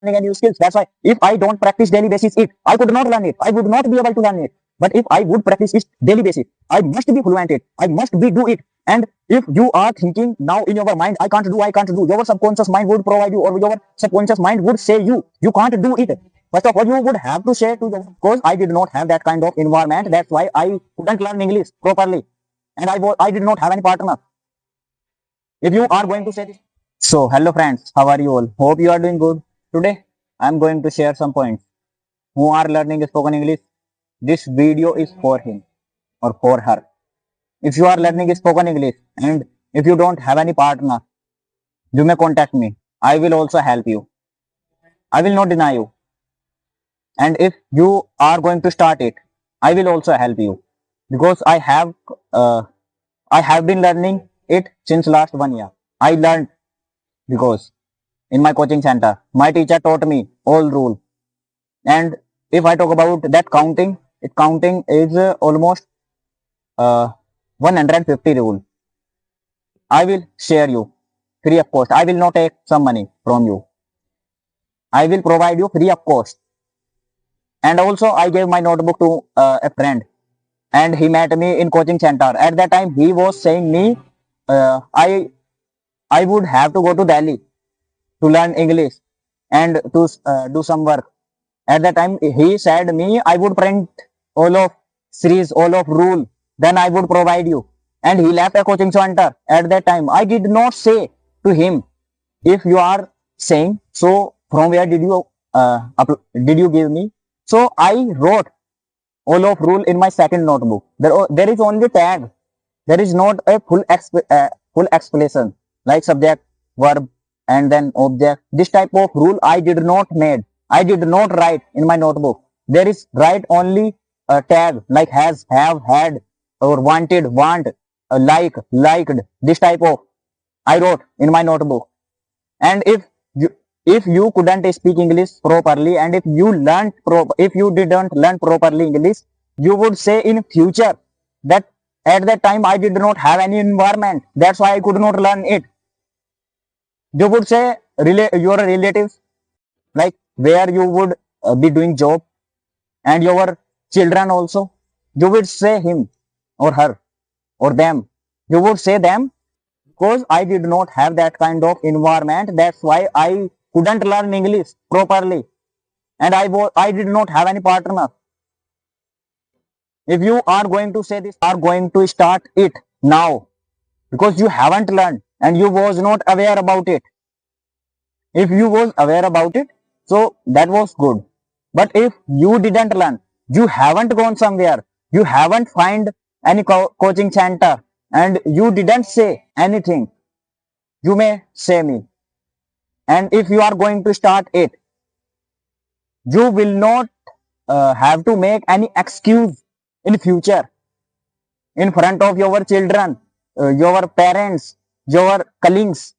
learning a new skills. That's why if I don't practice daily basis it, I could not learn it. I would not be able to learn it. But if I would practice it daily basis, I must be fluent it. I must be do it. And if you are thinking now in your mind, I can't do, your subconscious mind would provide you, or your subconscious mind would say you can't do it. First of all, you would have to say to your, because I did not have that kind of environment. That's why I couldn't learn English properly. And I did not have any partner. If you are going to say this. So, hello friends, how are you all? Hope you are doing good. Today, I am going to share some points. Who are learning spoken English? This video is for him or for her. If you are learning spoken English and if you don't have any partner, you may contact me. I will also help you. I will not deny you. And if you are going to start it, I will also help you, because I have been learning it since last 1 year. I learned because in my coaching center, my teacher taught me all rule. And if I talk about that counting is almost 150 rule. I will share you free of cost. I will not take some money from you. I will provide you free of cost. And also I gave my notebook to a friend, and he met me in coaching center. At that time, he was saying me, I would have to go to Delhi to learn English and to do some work. At that time, he said me, I would print all of series, all of rule, then I would provide you. And he left a coaching center. At that time, I did not say to him, if you are saying, so from where did you give me? So I wrote all of rule in my second notebook. There is only tag. There is not a full explanation like subject, verb, and then object. This type of rule I did not made. I did not write in my notebook. There is write only a tag like has, have, had, or wanted, want, like, liked. This type of I wrote in my notebook. And if you couldn't speak English properly, and if you didn't learn properly English, you would say in future that at that time I did not have any environment. That's why I could not learn it. You would say your relatives, like where you would be doing job, and your children also. You would say him or her or them. You would say them, because I did not have that kind of environment. That's why I couldn't learn English properly, and I did not have any partner. If you are going to say this, are going to start it now, because you haven't learned and you was not aware about it. If you was aware about it, so that was good. But if you didn't learn, you haven't gone somewhere, you haven't find any coaching center, and you didn't say anything, you may say me. And if you are going to start it, you will not have to make any excuse in future in front of your children, your parents, your colleagues.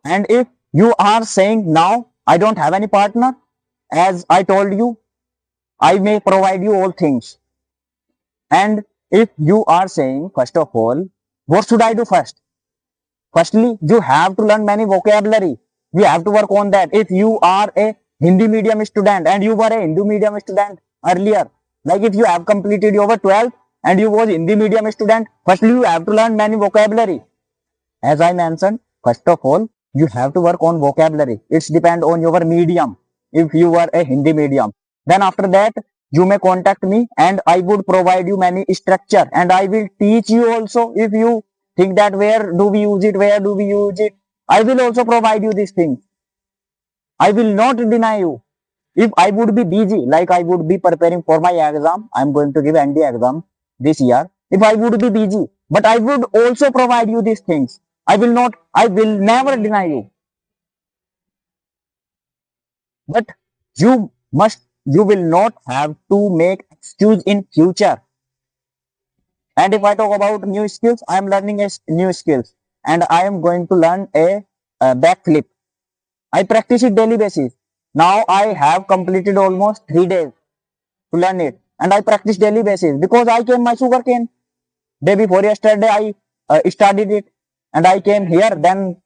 And if you are saying now, I don't have any partner, as I told you, I may provide you all things. And if you are saying, first of all, what should I do first? Firstly, you have to learn many vocabulary. You have to work on that. If you are a Hindi medium student and you were a Hindu medium student earlier, like if you have completed your 12th and you was Hindi medium student, firstly you have to learn many vocabulary. As I mentioned, first of all, you have to work on vocabulary. It's depend on your medium. If you were a Hindi medium, then after that you may contact me and I would provide you many structure, and I will teach you also. If you think that where do we use it, I will also provide you these things. I will not deny you. If I would be busy, like I would be preparing for my exam, I'm going to give ND exam this year. If I would be busy, but I would also provide you these things. I will never deny you. But you will not have to make excuse in future. And if I talk about new skills, I am learning a new skills, and I am going to learn a backflip. I practice it daily basis. Now I have completed almost 3 days to learn it, and I practice daily basis because I came my sugar cane. Day before yesterday I studied it, and I came here. Then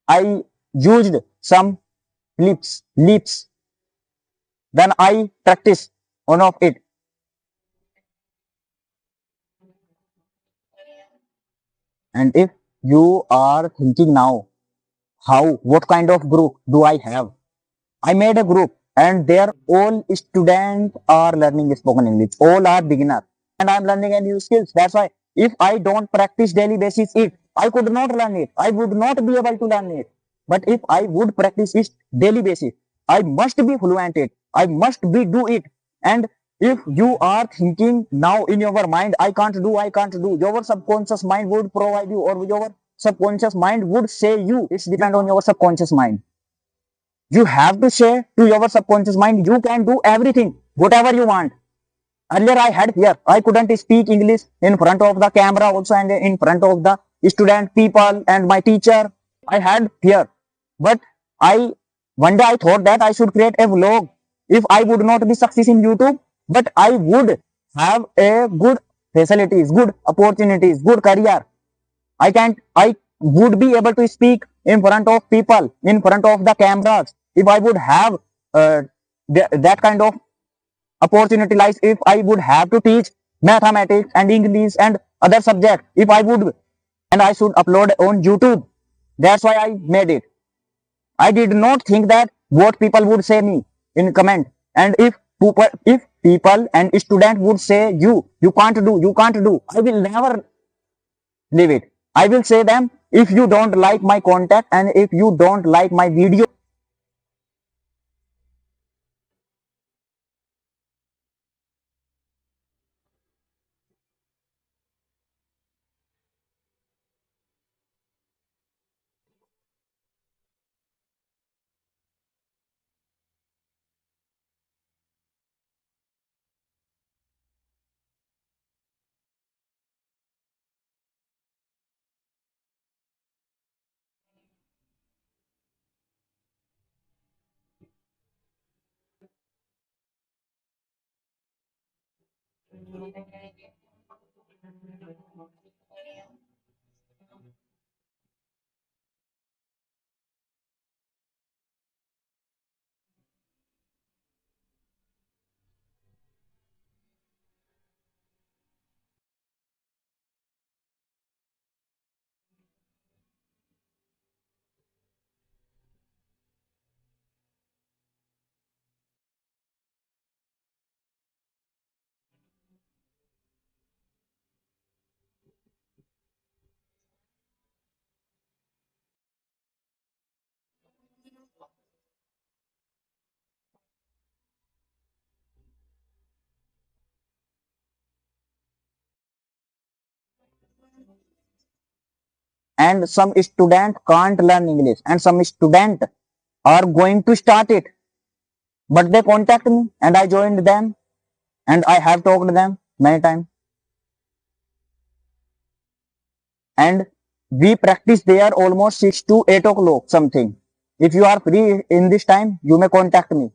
I used some leaps. Then I practice one of it. And if you are thinking now, what kind of group do I have? I made a group and there all students are learning spoken English. All are beginners and I'm learning a new skills. That's why if I don't practice daily basis it, I could not learn it. I would not be able to learn it. But if I would practice it daily basis, I must be fluent it. I must be do it. And if you are thinking now in your mind, I can't do, your subconscious mind would provide you or your subconscious mind would say you. It's depend on your subconscious mind. You have to say to your subconscious mind, you can do everything, whatever you want. Earlier, I had fear. I couldn't speak English in front of the camera also and in front of the student people and my teacher. I had fear. But I one day I thought that I should create a vlog. If I would not be success in YouTube, but I would have a good facilities, good opportunities, good career. I would be able to speak in front of people, in front of the cameras. If I would have uh, that kind of opportunity, like if I would have to teach mathematics and English and other subjects, if I would, and I should upload on YouTube. That's why I made it. I did not think that what people would say me in comment. And if people and student would say you can't do, you can't do, I will never leave it. I will say them, if you don't like my content and if you don't like my video. And some student can't learn English and some student are going to start it, but they contact me and I joined them and I have talked to them many times and we practice there almost 6 to 8 o'clock something. If you are free in this time, you may contact me.